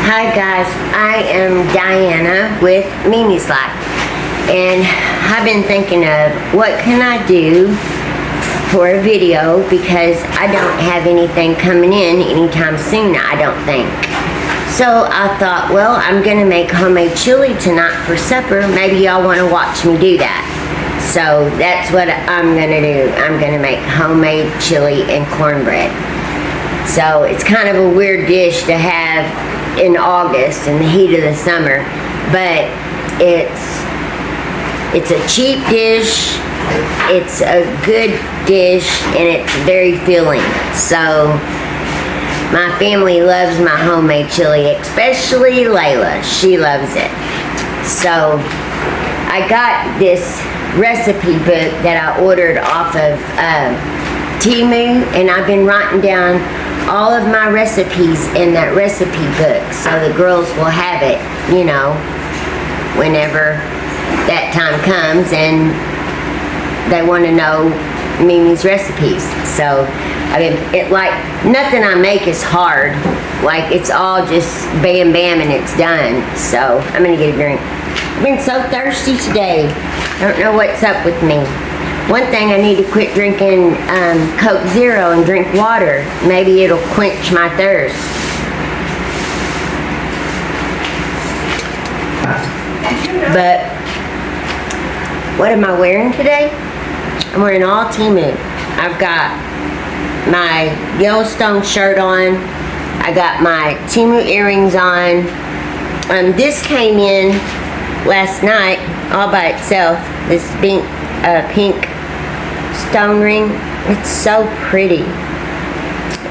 Hi guys, I am Diana with Mimi's Life, and I've been thinking of what can I do for a video because I don't have anything coming in anytime soon, I don't think. So I thought, well, I'm gonna make homemade chili tonight for supper. Maybe y'all wanna watch me do that. So that's what I'm gonna do. I'm gonna make homemade chili and cornbread. So it's kind of a weird dish to have in August in the heat of the summer, but it's a cheap dish, it's a good dish, and it's very filling. So my family loves my homemade chili, especially Layla. She loves it. So I got this recipe book that I ordered off of Temu, and I've been writing down all of my recipes in that recipe book, so the girls will have it, you know, whenever that time comes and they want to know Mimi's recipes. So I mean, like, nothing I make is hard. Like, it's all just bam bam and it's done. So I'm gonna get a drink. I've been so thirsty today. I don't know what's up with me. One thing, I need to quit drinking Coke Zero and drink water. Maybe it'll quench my thirst. But what am I wearing today? I'm wearing all Temu. I've got my Yellowstone shirt on. I got my Temu earrings on. This came in last night all by itself. This pink stone ring. It's so pretty.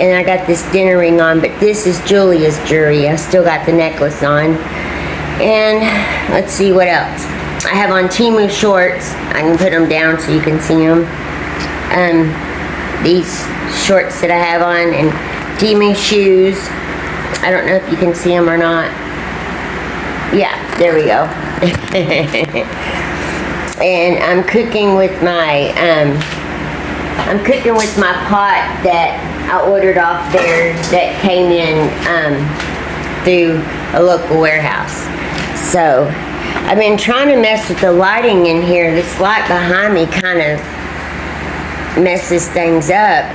And I got this dinner ring on, but this is Julia's jewelry. I still got the necklace on. And let's see what else. I have on Temu shorts. I can put them down so you can see them. These shorts that I have on, and Temu shoes. I don't know if you can see them or not. Yeah, there we go. And I'm cooking with my pot that I ordered off there that came in through a local warehouse. So I've been trying to mess with the lighting in here. This light behind me kind of messes things up.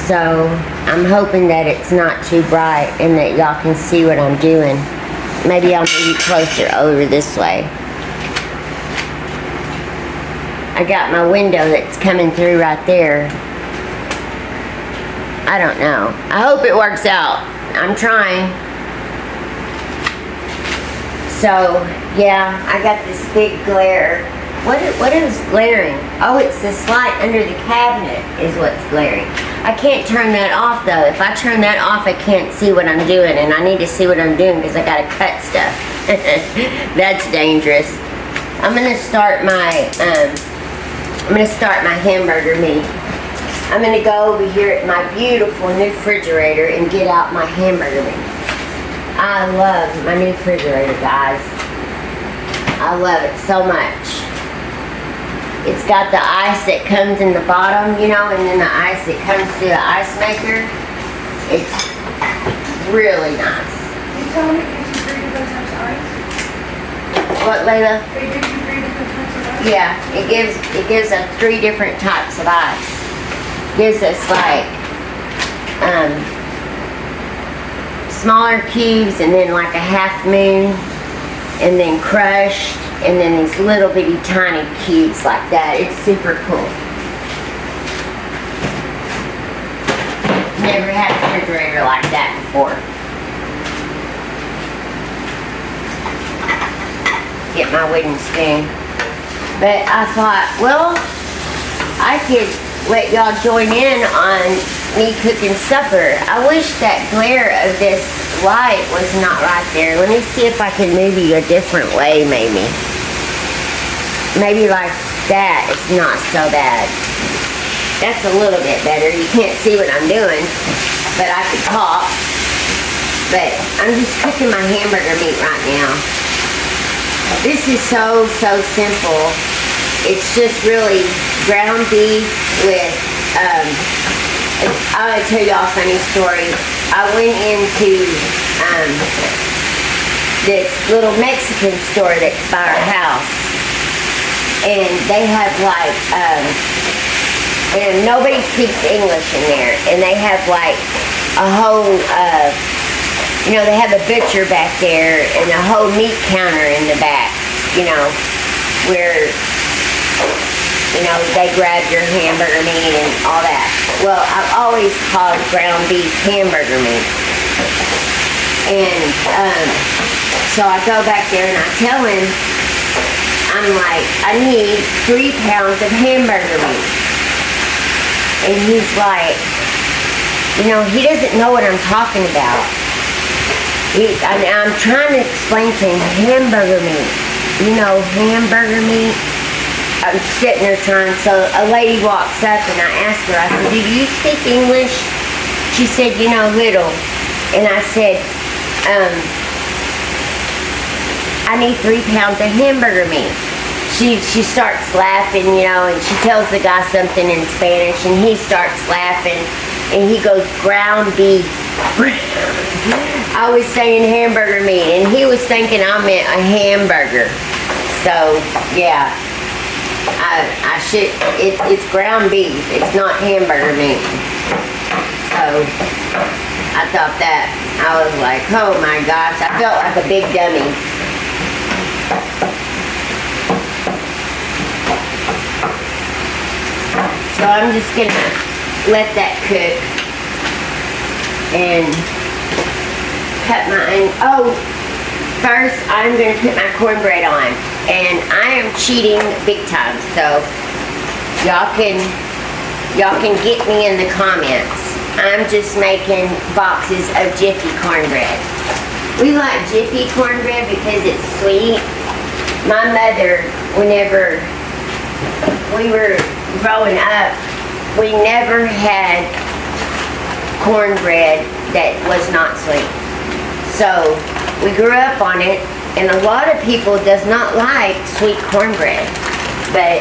So I'm hoping that it's not too bright and that y'all can see what I'm doing. Maybe I'll move you closer over this way. I got my window that's coming through right there. I don't know. I hope it works out. I'm trying. So, yeah, I got this big glare. What is glaring? Oh, it's this light under the cabinet is what's glaring. I can't turn that off, though. If I turn that off, I can't see what I'm doing, and I need to see what I'm doing because I got to cut stuff. That's dangerous. I'm gonna start my hamburger meat. I'm gonna go over here at my beautiful new refrigerator and get out my hamburger meat. I love my new refrigerator, guys. I love it so much. It's got the ice that comes in the bottom, you know, and then the ice that comes through the ice maker. It's really nice. You tell me it gives you 3 different types of ice? What, Layla? It gives you 3 different types of ice? Yeah, it gives us 3 different types of ice. Gives us like smaller cubes, and then like a half moon, and then crushed, and then these little bitty tiny cubes like that. It's super cool. Never had a refrigerator like that before. Get my wooden spoon. But I thought, well, I could let y'all join in on me cooking supper. I wish that glare of this light was not right there. Let me see if I can move you a different way, maybe. Maybe like that. It's not so bad. That's a little bit better. You can't see what I'm doing, but I can talk. But I'm just cooking my hamburger meat right now. This is so simple. It's just really ground beef with, I'm going to tell y'all a funny story. I went into um, this little Mexican store that's by our house. And they have like, and nobody speaks English in there. And they have like a whole, they have a butcher back there and a whole meat counter in the back, where, they grab your hamburger meat and all that. Well, I've always called ground beef hamburger meat. And so I go back there and I tell him, I'm like, I need 3 pounds of hamburger meat. And he's like, he doesn't know what I'm talking about. I'm trying to explain to him hamburger meat. Hamburger meat. I'm sitting there trying, so a lady walks up and I asked her, I said, do you speak English? She said, little. And I said, I need 3 pounds of hamburger meat. She starts laughing, and she tells the guy something in Spanish, and he starts laughing, and he goes, ground beef. I was saying hamburger meat, and he was thinking I meant a hamburger. So, yeah. It's ground beef. It's not hamburger meat. So, I thought that. I was like, oh my gosh. I felt like a big dummy. So I'm just going to let that cook. And cut my onion. Oh, first I'm going to put my cornbread on. And I am cheating big time, so y'all can get me in the comments. I'm just making boxes of Jiffy cornbread. We like Jiffy cornbread because it's sweet. My mother, whenever we were growing up, we never had cornbread that was not sweet. So we grew up on it. And a lot of people does not like sweet cornbread, but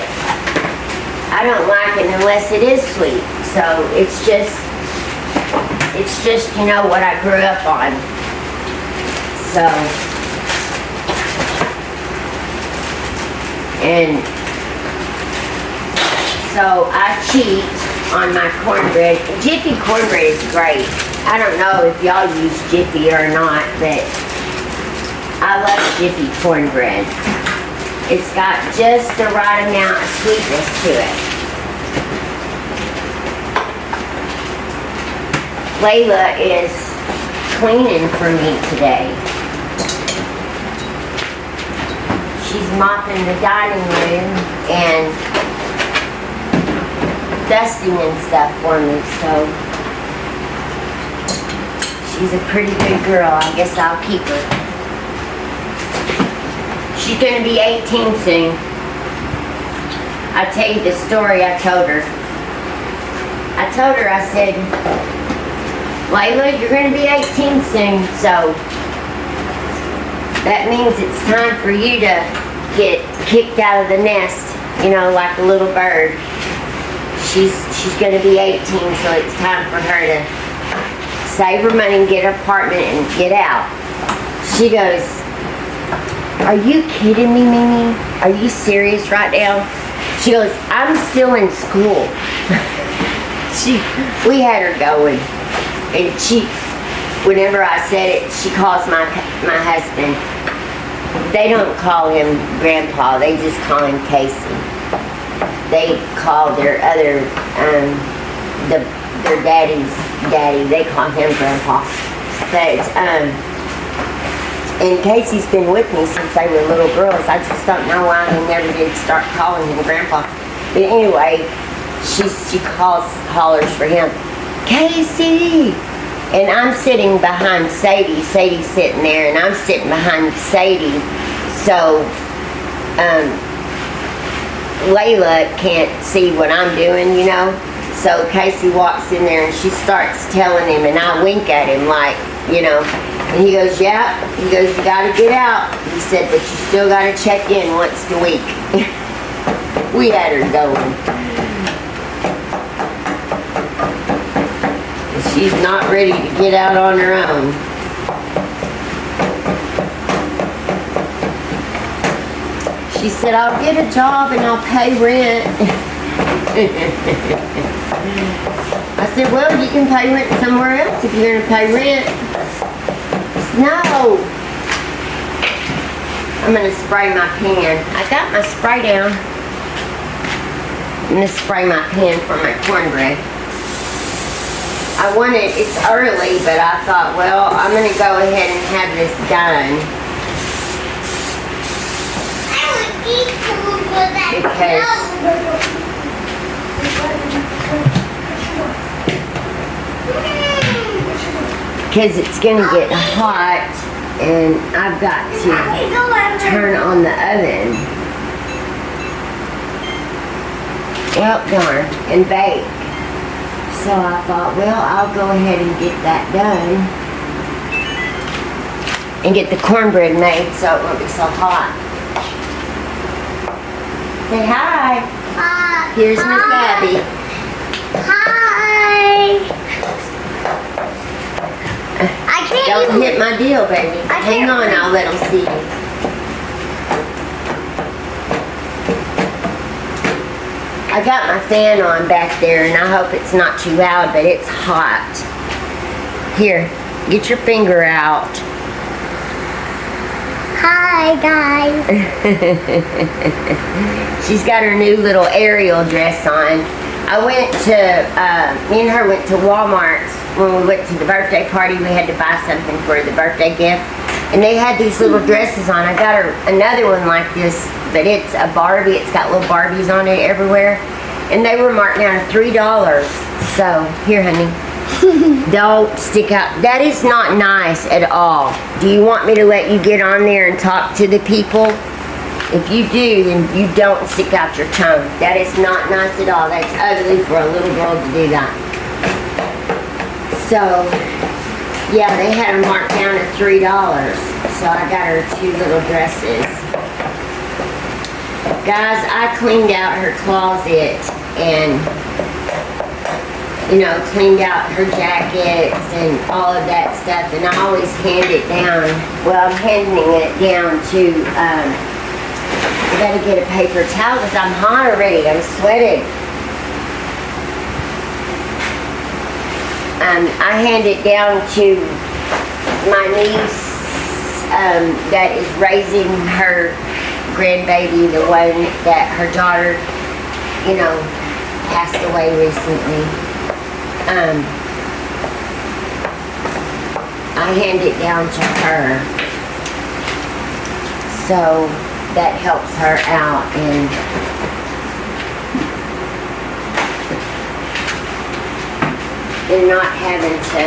I don't like it unless it is sweet. So it's just what I grew up on. So I cheat on my cornbread. Jiffy cornbread is great. I don't know if y'all use Jiffy or not, but I love Jiffy cornbread. It's got just the right amount of sweetness to it. Layla is cleaning for me today. She's mopping the dining room and dusting and stuff for me, so she's a pretty good girl. I guess I'll keep her. She's going to be 18 soon. I'll tell you the story I told her. I said, Layla, you're going to be 18 soon, so that means it's time for you to get kicked out of the nest, like a little bird. She's going to be 18, so it's time for her to save her money and get an apartment and get out. She goes, are you kidding me, Mimi? Are you serious right now? She goes, I'm still in school. We had her going. And whenever I said it, she calls my husband. They don't call him Grandpa, they just call him Casey. They call their other, their daddy's daddy, they call him Grandpa. But, and Casey's been with me since they were little girls. I just don't know why they never did start calling him Grandpa. But anyway, she hollers for him, Casey! And I'm sitting behind Sadie. Sadie's sitting there, and I'm sitting behind Sadie. So, Layla can't see what I'm doing, So Casey walks in there, and she starts telling him, and I wink at him like, And he goes, yeah. He goes, you gotta get out. He said, but you still gotta check in once a week. We had her going. She's not ready to get out on her own. She said, I'll get a job and I'll pay rent. I said, well, you can pay rent somewhere else if you're gonna pay rent. No. I'm gonna spray my pan. I got my spray down. I'm gonna spray my pan for my cornbread. It's early, but I thought, well, I'm gonna go ahead and have this done. Because it's gonna get hot and I've got to turn on the oven. Well, darn, and bake. So I thought, well, I'll go ahead and get that done and get the cornbread made so it won't be so hot. Say hi. Hi. Here's Miss Abby. Hi. I can't Don't even... hit my deal, baby. Hang on, I'll let them see you. I got my fan on back there and I hope it's not too loud, but it's hot. Here, get your finger out. Hi, guys. She's got her new little Ariel dress on. I went to, me and her went to Walmart when we went to the birthday party. We had to buy something for the birthday gift. And they had these little dresses on. I got her another one like this, but it's a Barbie. It's got little Barbies on it everywhere. And they were marked down to $3. So, here, honey. Don't stick out. That is not nice at all. Do you want me to let you get on there and talk to the people? If you do, then you don't stick out your tongue. That is not nice at all. That's ugly for a little girl to do that. So, yeah, they had them marked down at $3. So I got her 2 little dresses. Guys, I cleaned out her closet and, you know, cleaned out her jackets and all of that stuff. And I always hand it down. Well, I'm handing it down to, I gotta get a paper towel because I'm hot already. I'm sweating. I hand it down to my niece that is raising her grandbaby, the one that her daughter, you know, passed away recently. I hand it down to her. So that helps her out and not having to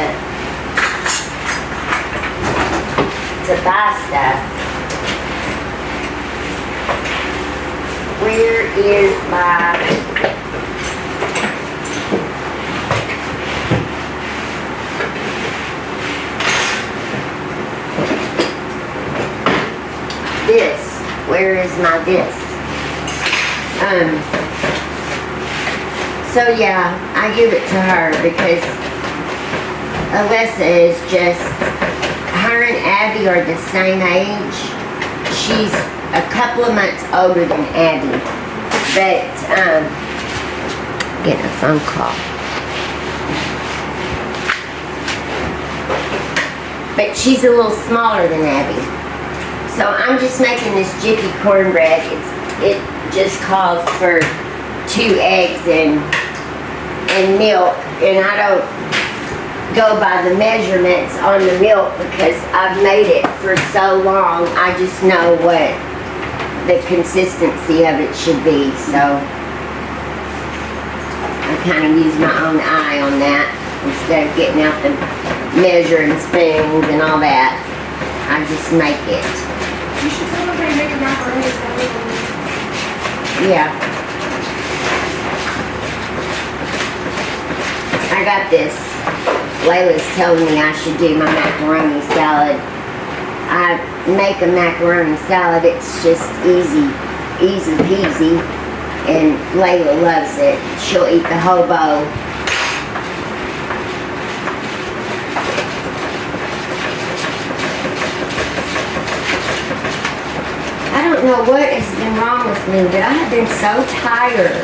buy stuff. Where is my this? Where is my this? So yeah, I give it to her because Alyssa is just, her and Abby are the same age. She's a couple of months older than Abby, but getting a phone call. But she's a little smaller than Abby. So I'm just making this jiffy cornbread. It just calls for 2 eggs and milk, and I don't go by the measurements on the milk because I've made it for so long. I just know what the consistency of it should be, so I kind of use my own eye on that instead of getting out the measuring spoons and all that. I just make it. You should probably make a macaroni salad. Yeah. I got this. Layla's telling me I should do my macaroni salad. I make a macaroni salad. It's just easy peasy. And Layla loves it. She'll eat the whole bowl. I don't don't know what has been wrong with me, but I have been so tired.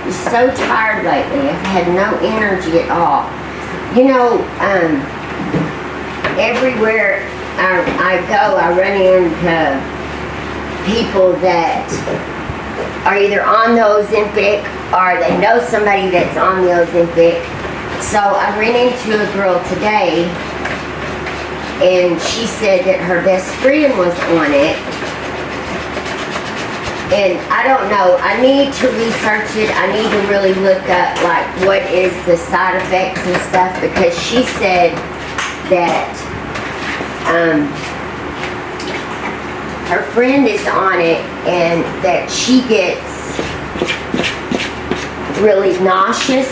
Just so tired lately. I've had no energy at all. You know, everywhere I go, I run into people that are either on the Ozempic or they know somebody that's on the Ozempic. So I ran into a girl today, and she said that her best friend was on it. And I don't know, I need to research it. I need to really look up like what is the side effects and stuff, because she said that her friend is on it and that she gets really nauseous.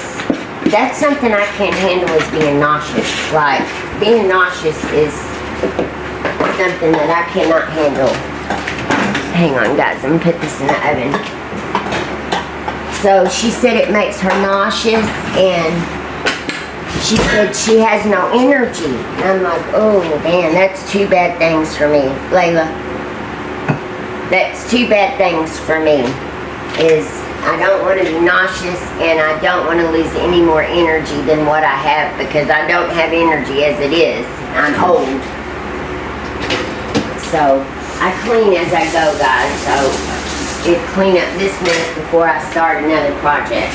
That's something I can't handle, is being nauseous. Like, being nauseous is something that I cannot handle. Hang on, guys, I'm gonna put this in the oven. So she said it makes her nauseous, and she said she has no energy. And I'm like, oh man, that's two bad things for me, Layla. That's two bad things for me. Is I don't want to be nauseous, and I don't want to lose any more energy than what I have, because I don't have energy as it is. I'm old. So I clean as I go, guys, so it clean up this mess before I start another project.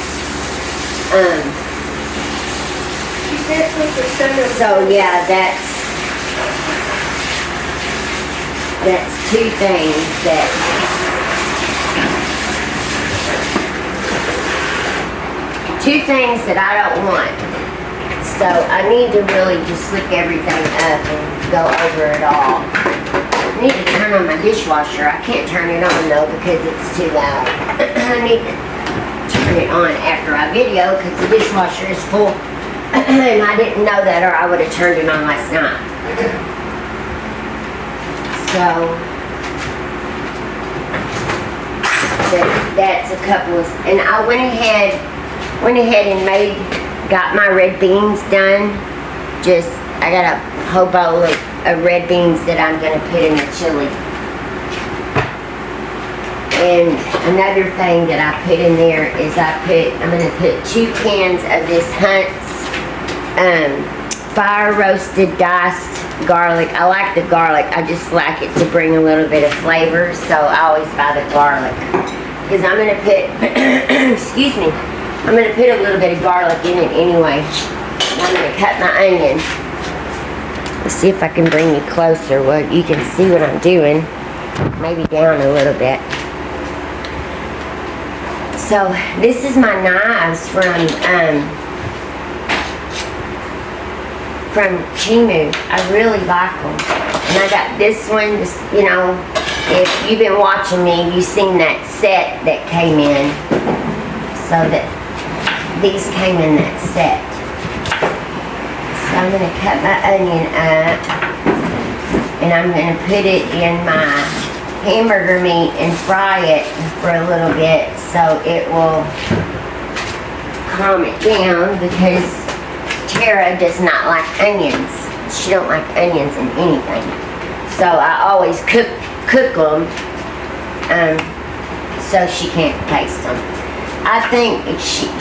She said it was the center. So yeah, that's two things that I don't want. So I need to really just look everything up and go over it all. I need to turn on my dishwasher. I can't turn it on though because it's too loud. I need to turn it on after I video because the dishwasher is full. And I didn't know that, or I would have turned it on last night. So that's a couple of, and I went ahead and got my red beans done. I got a whole bowl of red beans that I'm gonna put in the chili. And another thing that I put in there is I'm gonna put 2 cans of this Hunt's fire roasted diced garlic. I like the garlic. I just like it to bring a little bit of flavor, so I always buy the garlic. Because I'm gonna put, excuse me, I'm gonna put a little bit of garlic in it anyway. And I'm gonna cut my onion. Let's see if I can bring you closer. Well, you can see what I'm doing. Maybe down a little bit. So this is my knives from Timu. I really like them. And I got this one, you know, if you've been watching me, you've seen that set that came in. So that these came in that set. So I'm gonna cut my onion up and I'm gonna put it in my hamburger meat and fry it for a little bit so it will calm it down, because Tara does not like onions. She don't like onions in anything. So I always cook them so she can't taste them. I think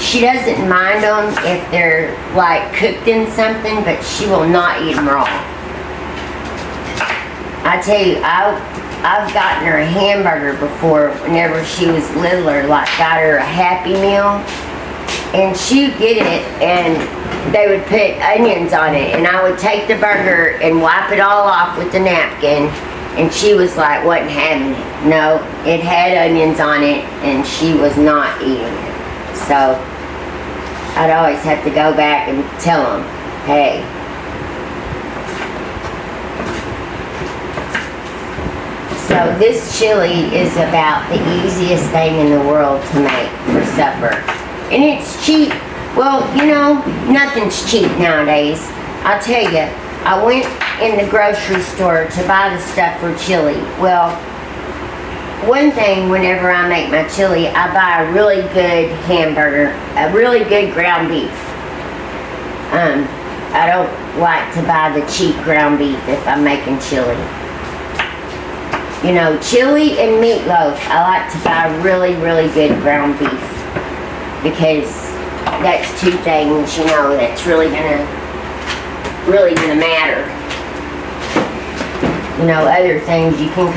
she doesn't mind them if they're like cooked in something, but she will not eat them raw. I tell you, I've gotten her a hamburger before whenever she was littler, like got her a Happy Meal, and she'd get it and they would put onions on it, and I would take the burger and wipe it all off with the napkin, and she was like, wasn't having it. No, it had onions on it, and she was not eating it. So I'd always have to go back and tell them, hey. So this chili is about the easiest thing in the world to make for supper. And it's cheap. Well, you know, nothing's cheap nowadays. I'll tell you, I went in the grocery store to buy the stuff for chili. Well, one thing whenever I make my chili, I buy a really good hamburger, a really good ground beef. I don't like to buy the cheap ground beef if I'm making chili. You know, chili and meatloaf. I like to buy really, really good ground beef because that's two things, you know, that's really gonna matter. You know, other things you can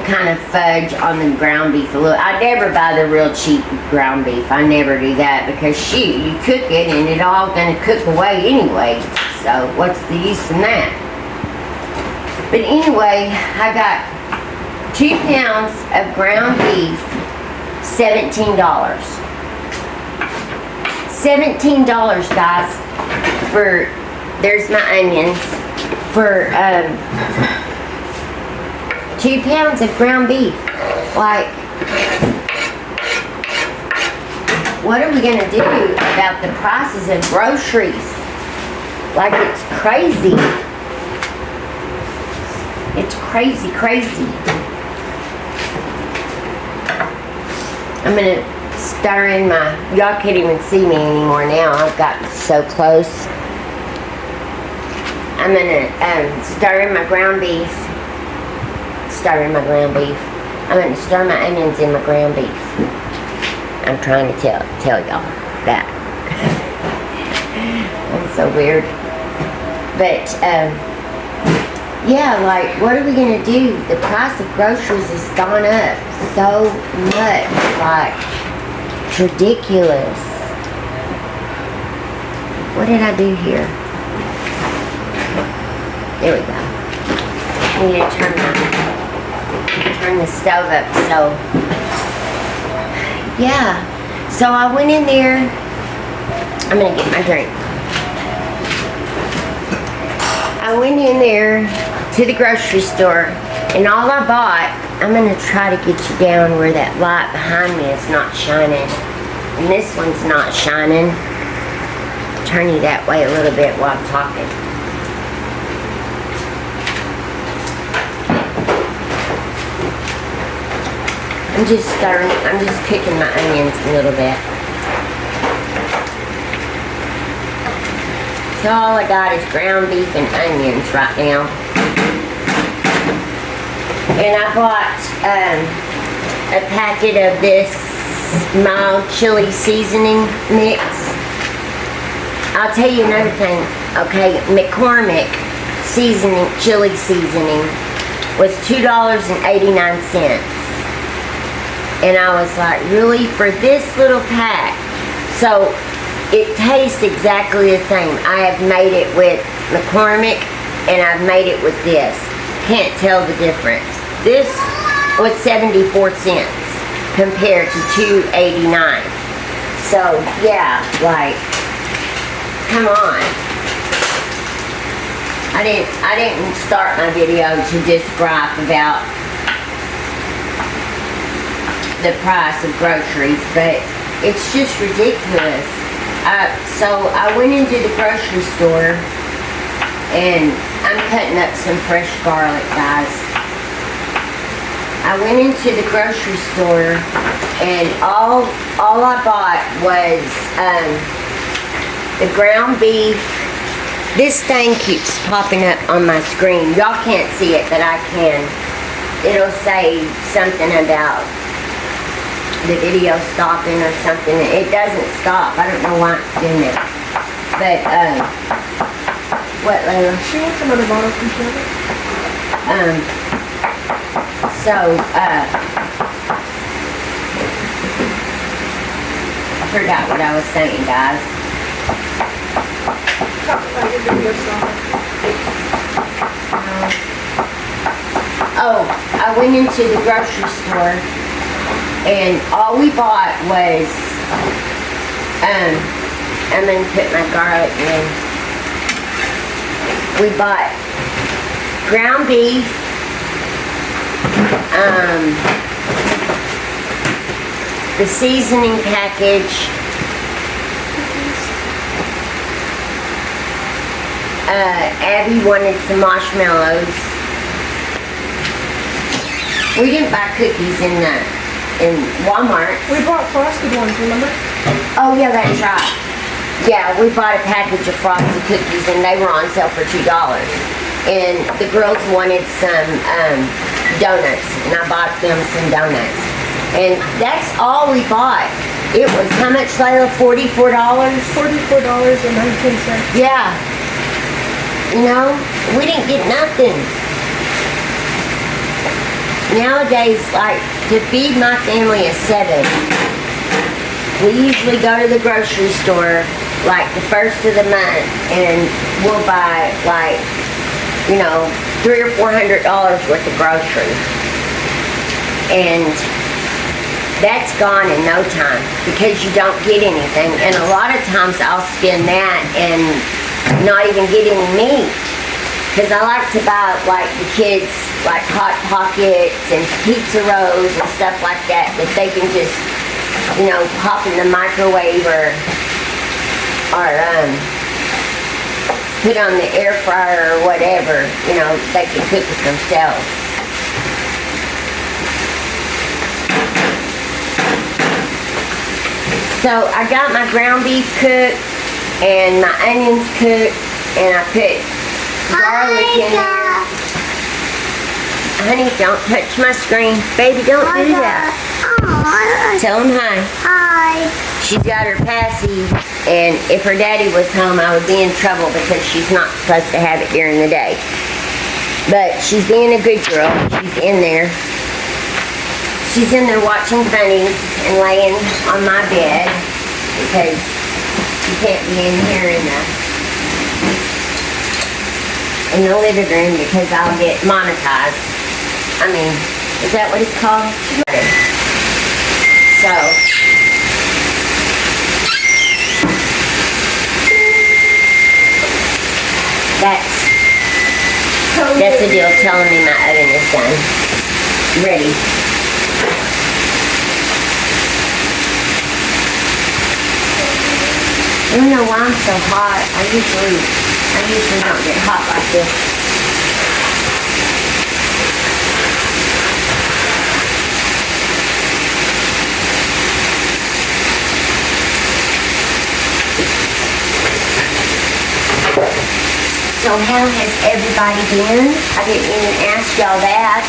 kind of fudge on the ground beef a little. I never buy the real cheap ground beef. I never do that because shoot, you cook it and it all gonna cook away anyway. So what's the use in that? But anyway, I got 2 pounds of ground beef, $17. $17, guys, for, there's my onions, for 2 pounds of ground beef. Like, what are we gonna do about the prices of groceries? Like, it's crazy. It's crazy, crazy. I'm gonna stir in my, y'all can't even see me anymore now. I've gotten so close. I'm gonna stir in my ground beef. I'm gonna stir my onions in my ground beef. I'm trying to tell y'all that. That's so weird. But yeah, like, what are we gonna do? The price of groceries has gone up so much. Like, it's ridiculous. What did I do here? There we go. I need to turn the stove up. So yeah, so I went in there. I'm gonna get my drink. I went in there to the grocery store, and all I bought, I'm gonna try to get you down where that light behind me is not shining, and this one's not shining. Turn you that way a little bit while I'm talking. I'm just cooking my onions a little bit. So all I got is ground beef and onions right now. And I bought a packet of this mild chili seasoning mix. I'll tell you another thing, okay? McCormick seasoning, chili seasoning was $2.89. And I was like, really? For this little pack? So it tastes exactly the same. I have made it with McCormick and I've made it with this. Can't tell the difference. This was 74 cents compared to $2.89. So yeah, like, come on. I didn't start my video to just gripe about the price of groceries, but it's just ridiculous. So I went into the grocery store and I'm cutting up some fresh garlic, guys. I went into the grocery store and all I bought was the ground beef. This thing keeps popping up on my screen. Y'all can't see it, but I can. It'll say something about the video stopping or something. It doesn't stop. I don't know why it's doing that. But what, Layla? She wants another bottle from Shelby. So I forgot what I was saying, guys. Oh, I went into the grocery store and all we bought was, I'm gonna put my garlic in. We bought ground beef, the seasoning package, Abby wanted some marshmallows. We didn't buy cookies in Walmart. We bought frosted ones, remember? Oh yeah, that's right. Yeah, we bought a package of frosted cookies and they were on sale for $2. and the girls wanted some donuts, and I bought them some donuts. And that's all we bought. It was how much, Layla? $44? $44.19. Yeah. You know, we didn't get nothing. Nowadays, like, to feed my family of 7, we usually go to the grocery store like the first of the month, and we'll buy like, you know, $300 or $400 worth of groceries, and that's gone in no time because you don't get anything. And a lot of times I'll spend that and not even get any meat, because I like to buy like the kids like Hot Pockets and pizza rolls and stuff like that they can just, you know, pop in the microwave or put on the air fryer or whatever. You know, they can cook it themselves. So I got my ground beef cooked and my onions cooked, and I put garlic in there. Honey, don't touch my screen. Baby, don't do that. Tell him hi. Hi. She's got her passy, and if her daddy was home, I would be in trouble because she's not supposed to have it during the day. But she's being a good girl. She's in there. She's in there watching funnies and laying on my bed because she can't be in here in the living room because I'll get monetized. I mean, is that what it's called? So, that's the deal telling me my oven is done. Ready. I don't know why I'm so hot. I usually don't get hot like this. So how has everybody been? I didn't even ask y'all that.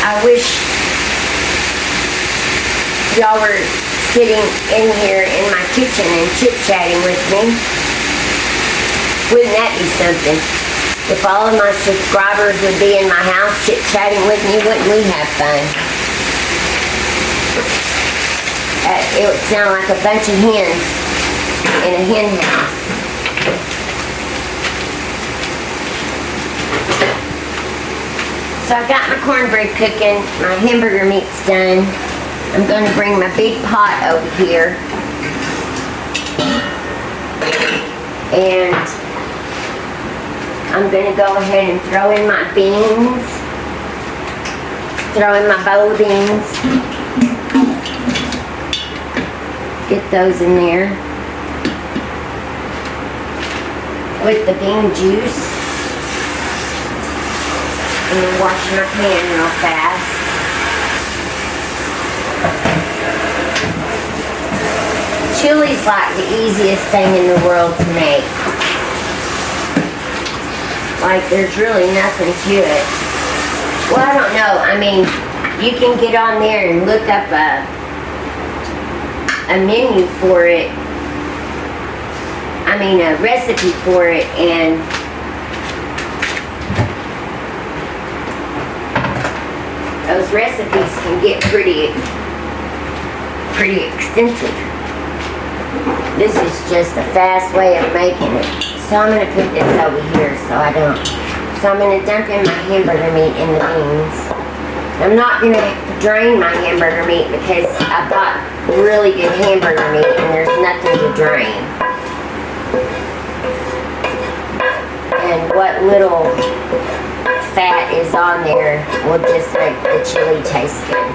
I wish y'all were sitting in here in my kitchen and chit-chatting with me. Wouldn't that be something? If all of my subscribers would be in my house chit-chatting with me, wouldn't we have fun? It would sound like a bunch of hens in a hen house. So I got my cornbread cooking, my hamburger meat's done. I'm going to bring my big pot over here. And I'm going to go ahead and throw in my beans. Throw in my bowl of beans. Get those in there. With the bean juice. And then wash my pan real fast. Chili's like the easiest thing in the world to make. Like, there's really nothing to it. Well, I don't know. I mean, you can get on there and look up a menu for it. I mean, a recipe for it, and those recipes can get pretty extensive. This is just a fast way of making it. So I'm going to put this over here so I don't. So I'm going to dump in my hamburger meat in the beans. I'm not going to drain my hamburger meat because I bought really good hamburger meat and there's nothing to drain. And what little fat is on there will just make the chili taste good.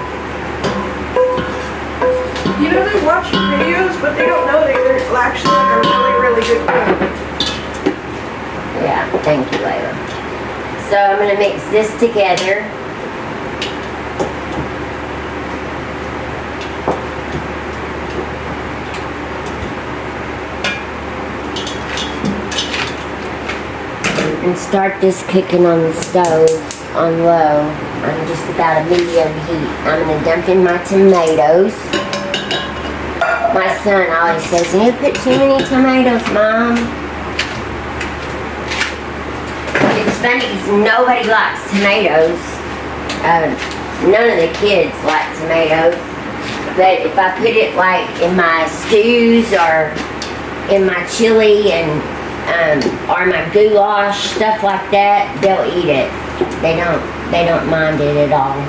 You know, they watch your videos, but they don't know that you're actually like a really, really good cook. Yeah, thank you, Layla. So I'm going to mix this together. and start this cooking on the stove on low on just about a medium heat. I'm going to dump in my tomatoes. My son always says, "You put too many tomatoes, Mom." It's funny because nobody likes tomatoes. None of the kids like tomatoes. But if I put it like in my stews or in my chili and or my goulash, stuff like that, they'll eat it. They don't mind it at all.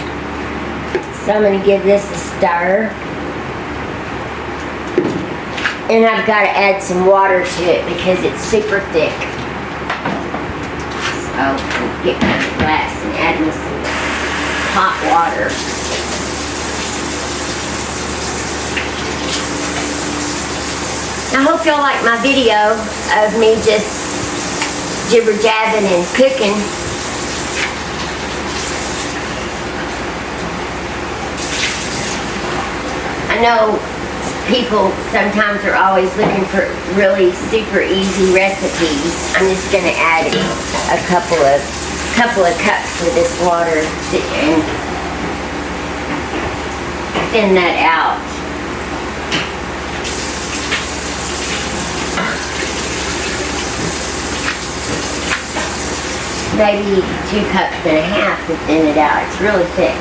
So I'm gonna give this a stir. And I've got to add some water to it because it's super thick. So I'll get my glass and add me some hot water. I hope y'all like my video of me just jibber jabbing and cooking. I know people sometimes are always looking for really super easy recipes. I'm just gonna add a couple of cups of this water and thin that out. Maybe 2.5 cups to thin it out. It's really thick.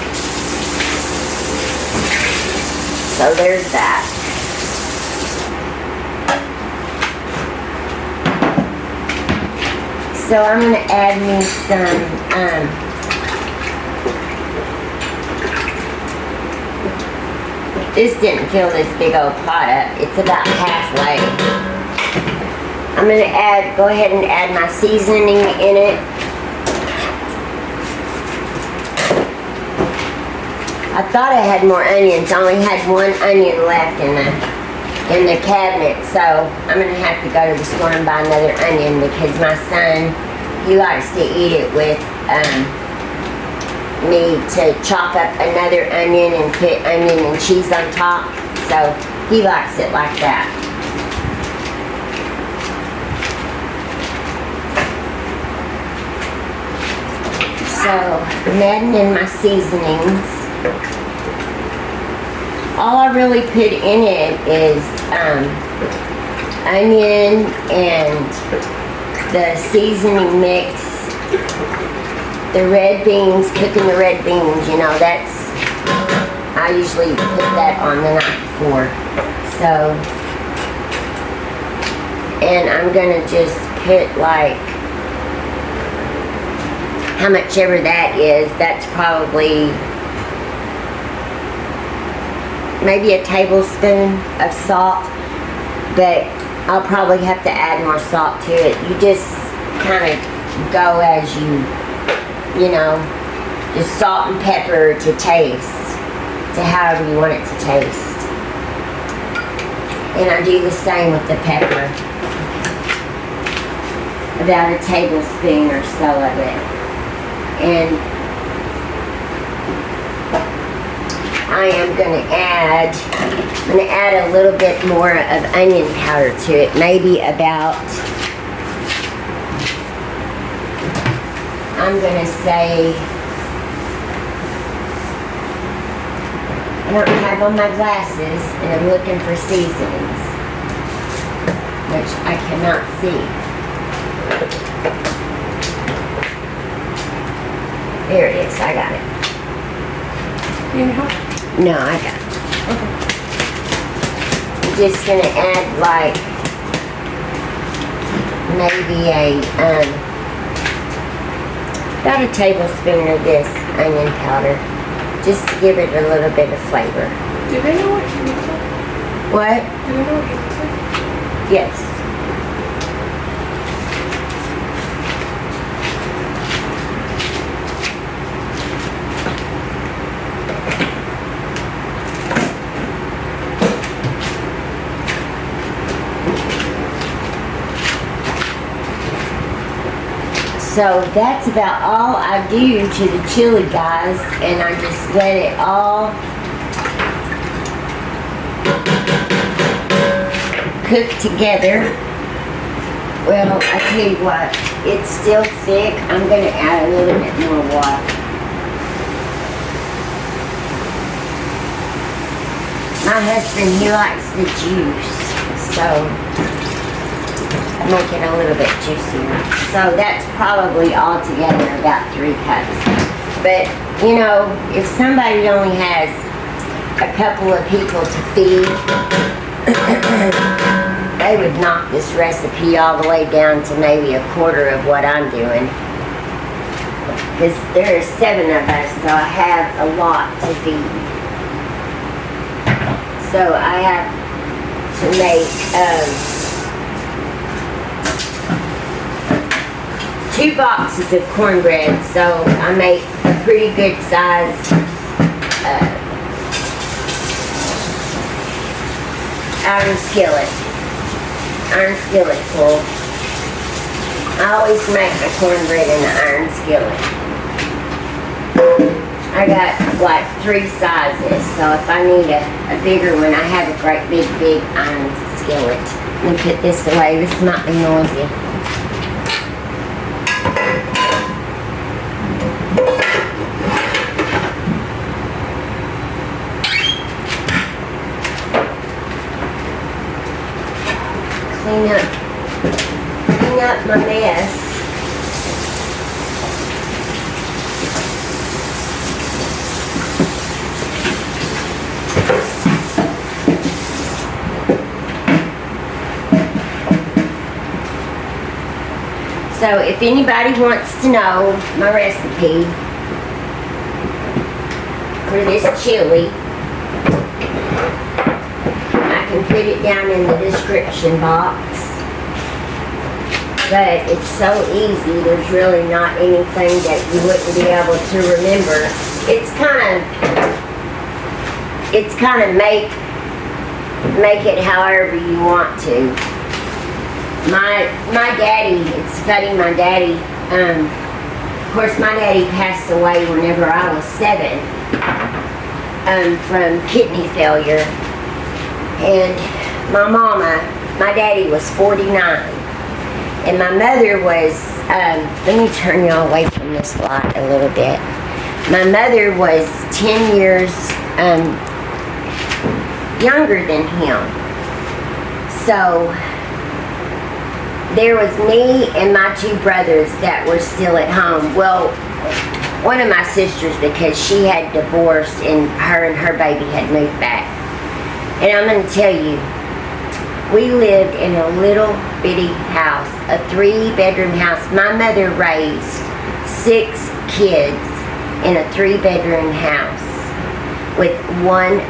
So there's that. So I'm going to add me some this didn't fill this big old pot up. It's about halfway. I'm going to go ahead and add my seasoning in it. I thought I had more onions. I only had one onion left in the cabinet, so I'm gonna have to go to the store and buy another onion because my son, he likes to eat it with me to chop up another onion and put onion and cheese on top. So he likes it like that. So I'm adding in my seasonings. All I really put in it is onion and the seasoning mix, the red beans, cooking the red beans, you know, I usually put that on the night before. So, and I'm gonna just put like, how much ever that is, that's probably maybe a tablespoon of salt, but I'll probably have to add more salt to it. You just kind of go as you know, just salt and pepper to taste, to however you want it to taste. And I do the same with the pepper. About a tablespoon or so of it. And I am going to add a little bit more of onion powder to it. Maybe about, I'm going to say, I don't have on my glasses and I'm looking for seasonings, which I cannot see. There it is, I got it. You need help? No, I got it. Okay. I'm just gonna add like maybe about a tablespoon of this onion powder, just to give it a little bit of flavor. Do they know what you need to? What? Do they know what you need to? Yes. So that's about all I do to the chili, guys, and I just let it all cook together. Well, I tell you what, it's still thick. I'm gonna add a little bit more water. My husband, he likes the juice, so make it a little bit juicier. So that's probably altogether about 3 cups. But, you know, if somebody only has a couple of people to feed, they would knock this recipe all the way down to maybe a quarter of what I'm doing. Because there are 7 of us, so I have a lot to feed. So I have to make 2 boxes of cornbread. So I make a pretty good size iron skillet full. I always make my cornbread in the iron skillet. I got like 3 sizes, so if I need a bigger one, I have a great big iron skillet. Let me put this away. This might be noisy. Clean up my mess. So if anybody wants to know my recipe for this chili, I can put it down in the description box. But it's so easy, there's really not anything that you wouldn't be able to remember. It's kind of make it however you want to. My daddy, it's funny, my daddy, of course my daddy passed away whenever I was 7, from kidney failure. And my daddy was 49. And my mother was, let me turn y'all away from this light a little bit. My mother was 10 years younger than him. So there was me and my 2 brothers that were still at home. Well, one of my sisters, because she had divorced and her baby had moved back. And I'm going to tell you, we lived in a little bitty house, a 3-bedroom house. My mother raised 6 kids in a 3-bedroom house with 1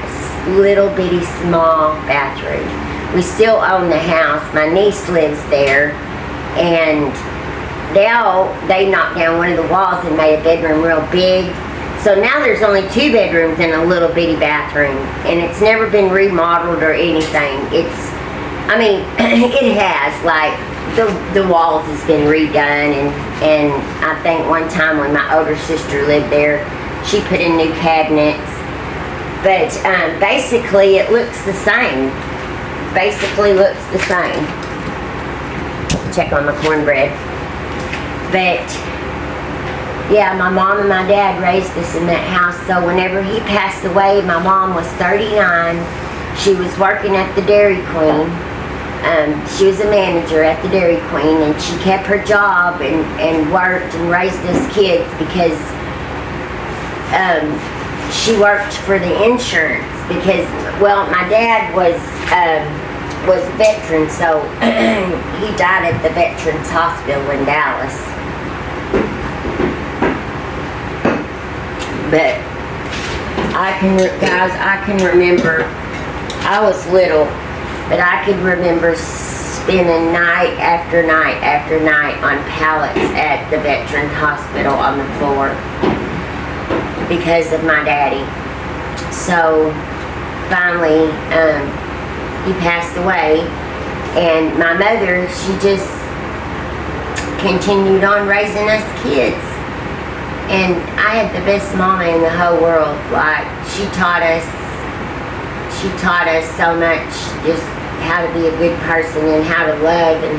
little bitty small bathroom. We still own the house. My niece lives there, and they knocked down one of the walls and made a bedroom real big. So now there's only 2 bedrooms and a little bitty bathroom, and it's never been remodeled or anything. It has, like, the walls has been redone, and I think one time when my older sister lived there, she put in new cabinets. But basically it looks the same. Check on my cornbread. But yeah, my mom and my dad raised us in that house. So whenever he passed away, my mom was 39. She was working at the Dairy Queen. She was a manager at the Dairy Queen, and she kept her job and worked and raised us kids because she worked for the insurance. Because, well, my dad was a veteran, so he died at the Veterans Hospital in Dallas. But I can remember, I was little, but I could remember spending night after night after night on pallets at the Veterans Hospital on the floor because of my daddy. So finally, he passed away, and my mother, she just continued on raising us kids. And I had the best mama in the whole world. Like, she taught us so much, just how to be a good person and how to love. And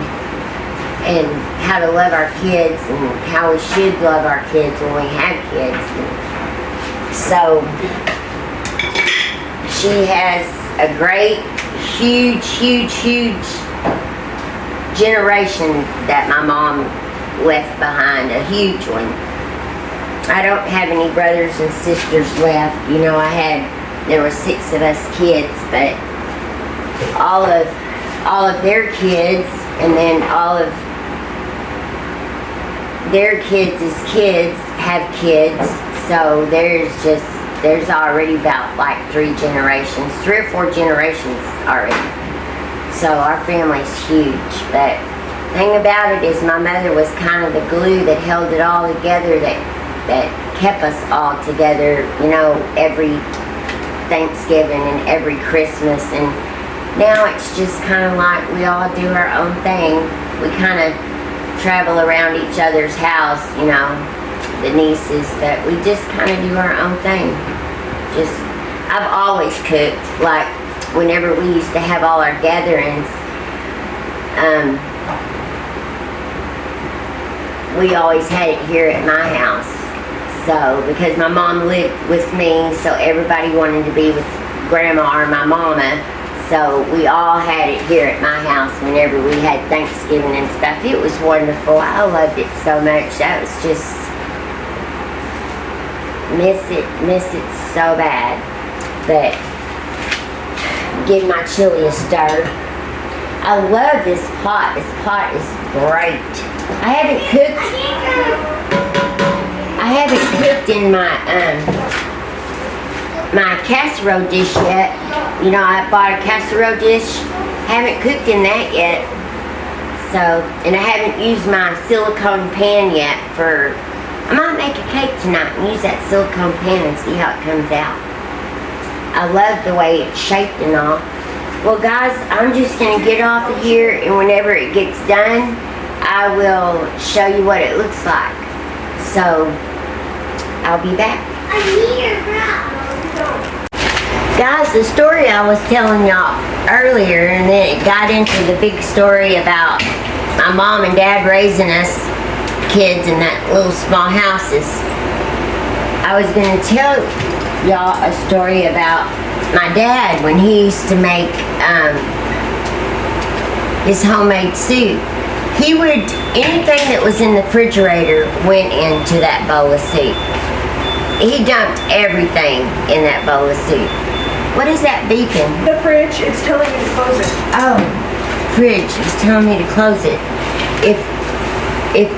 and how to love our kids and how we should love our kids when we have kids. And so she has a great, huge generation that my mom left behind, a huge one. I don't have any brothers and sisters left. You know, there were 6 of us kids, but all of their kids, and then all of their kids' kids have kids. So there's already about like 3 or 4 generations already. So our family's huge. But the thing about it is my mother was kind of the glue that held it all together, that kept us all together, you know, every Thanksgiving and every Christmas. And now it's just kind of like we all do our own thing. We kind of travel around each other's house, you know, the nieces, but we just kind of do our own thing. I've always cooked, like whenever we used to have all our gatherings, we always had it here at my house. So, because my mom lived with me, so everybody wanted to be with grandma or my mama. So we all had it here at my house whenever we had Thanksgiving and stuff. It was wonderful. I loved it so much. That was just, miss it so bad. But give my chili a stir. I love this pot. This pot is great. I haven't cooked in my casserole dish yet. You know, I bought a casserole dish. Haven't cooked in that yet. So, and I haven't used my silicone pan yet I might make a cake tonight and use that silicone pan and see how it comes out. I love the way it's shaped and all. Well guys, I'm just going to get off of here, and whenever it gets done, I will show you what it looks like. So, I'll be back. Guys, the story I was telling y'all earlier, and then it got into the big story about my mom and dad raising us kids in that little small houses. I was going to tell y'all a story about my dad when he used to make his homemade soup. Anything that was in the refrigerator went into that bowl of soup. He dumped everything in that bowl of soup. What is that beeping? The fridge, it's telling me to close it. Oh, fridge is telling me to close it. If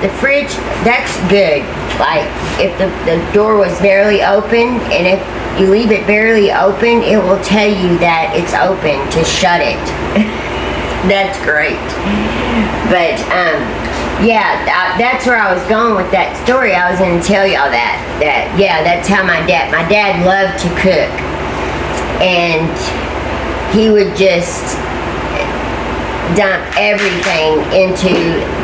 the fridge, that's good. Like, if the door was barely open, and if you leave it barely open, it will tell you that it's open to shut it. That's great. But, yeah, that's where I was going with that story. I was going to tell y'all that, yeah, that's how my dad loved to cook. And he would just dump everything into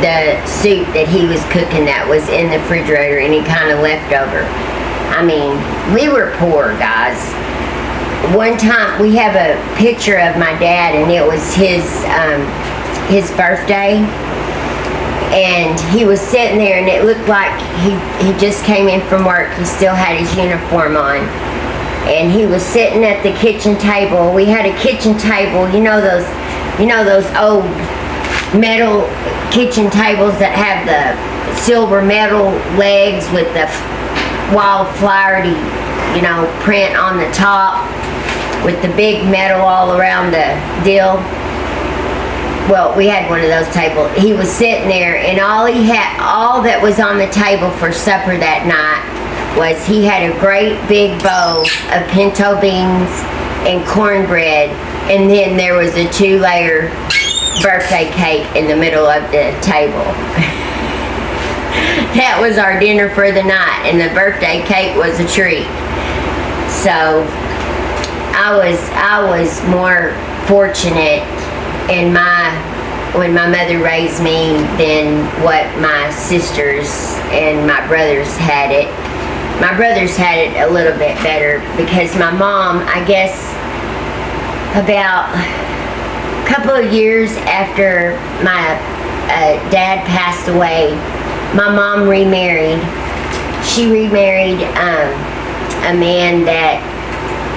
the soup that he was cooking that was in the refrigerator, any kind of leftover. I mean, we were poor, guys. One time, we have a picture of my dad, and it was his birthday. And he was sitting there, and it looked like he just came in from work. He still had his uniform on. And he was sitting at the kitchen table. We had a kitchen table, you know those old metal kitchen tables that have the silver metal legs with the wildflowery, print on the top with the big metal all around the deal. Well, we had one of those tables. He was sitting there, and all that was on the table for supper that night was he had a great big bowl of pinto beans and cornbread, and then there was a 2-layer birthday cake in the middle of the table. That was our dinner for the night, and the birthday cake was a treat. So I was more fortunate when my mother raised me than what my sisters and my brothers had it. My brothers had it a little bit better because my mom, I guess, about a couple of years after my Dad passed away, my mom remarried. She remarried a man that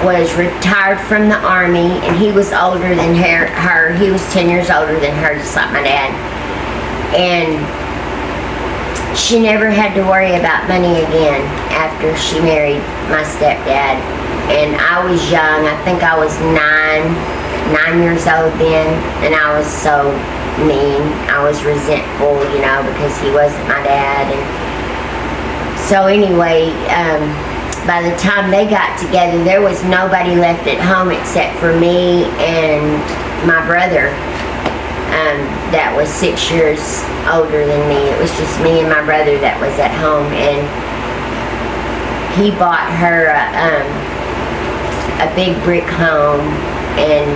was retired from the Army, and he was older than her. He was 10 years older than her, just like my dad. And she never had to worry about money again after she married my stepdad. And I was young. I think I was 9 years old then, and I was so mean. I was resentful, you know, because he wasn't my dad. And so anyway, by the time they got together, there was nobody left at home except for me and my brother, that was 6 years older than me. It was just me and my brother that was at home, and he bought her a big brick home and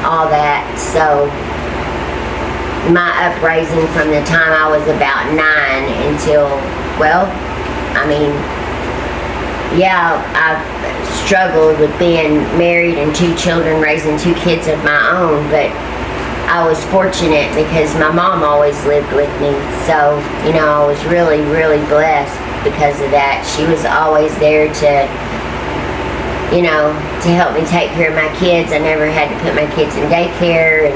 all that. So my uprising from the time I was about 9 until, well, I mean, yeah, I've struggled with being married and 2 children, raising 2 kids of my own, but I was fortunate because my mom always lived with me. So, you know, I was really, really blessed because of that. She was always there to, you know, to help me take care of my kids. I never had to put my kids in daycare, and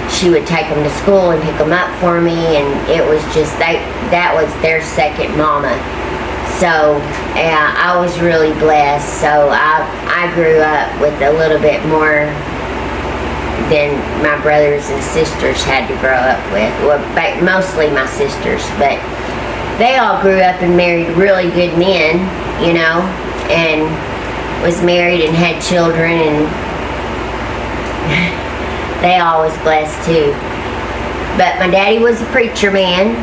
she would take them to school and pick them up for me, and it was just, that was their second mama. So, yeah, I was really blessed. So I grew up with a little bit more than my brothers and sisters had to grow up with. Well, mostly my sisters, but they all grew up and married really good men, you know, and was married and had children, and they all was blessed too. But my daddy was a preacher man.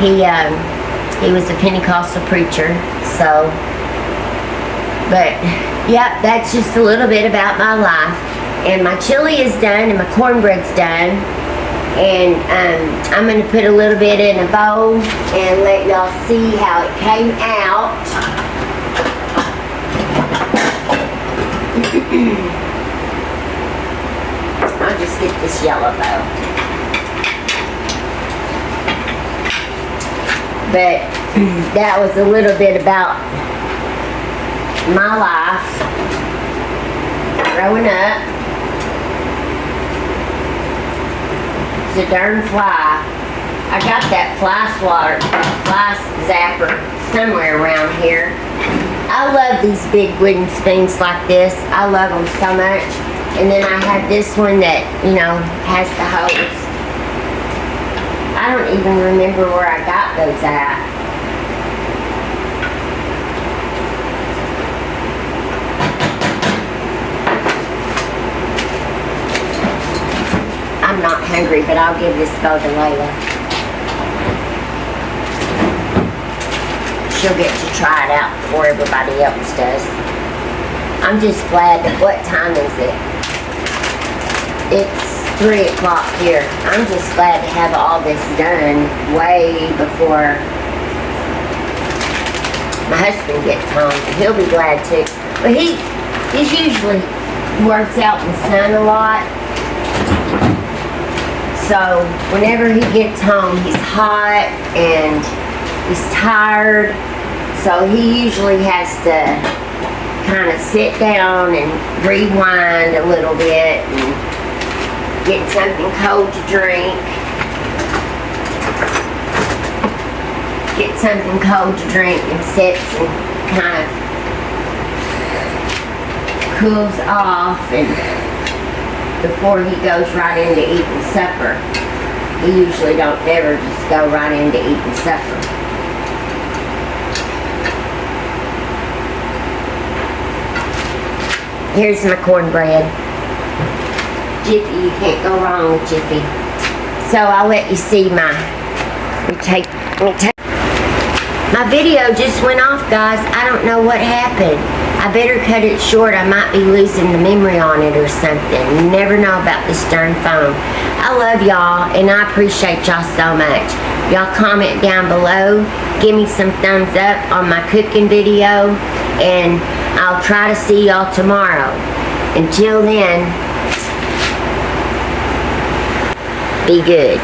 He was a Pentecostal preacher, so, but, yeah, that's just a little bit about my life. And my chili is done, and my cornbread's done, and I'm going to put a little bit in a bowl and let y'all see how it came out. I'll just get this yellow bowl. But that was a little bit about my life growing up. It's a darn fly. I got that fly zapper somewhere around here. I love these big wooden spoons like this. I love them so much. And then I have this one that, you know, has the hose. I don't even remember where I got those at. I'm not hungry, but I'll give this bowl to Layla. She'll get to try it out before everybody else does. I'm just glad that, what time is it? It's 3 o'clock here. I'm just glad to have all this done way before my husband gets home. He'll be glad too. But he usually works out in the sun a lot. So whenever he gets home, he's hot and he's tired. So he usually has to kind of sit down and rewind a little bit and get something cold to drink. Get something cold to drink and sits and kind of cools off, and before he goes right into eating supper. He usually don't ever just go right into eating supper. Here's my cornbread. Jiffy, you can't go wrong with Jiffy. So I'll let you see my, my video just went off, guys. I don't know what happened. I better cut it short. I might be losing the memory on it or something. You never know about this darn phone. I love y'all, and I appreciate y'all so much. Y'all comment down below. Give me some thumbs up on my cooking video, and I'll try to see y'all tomorrow. Until then, be good.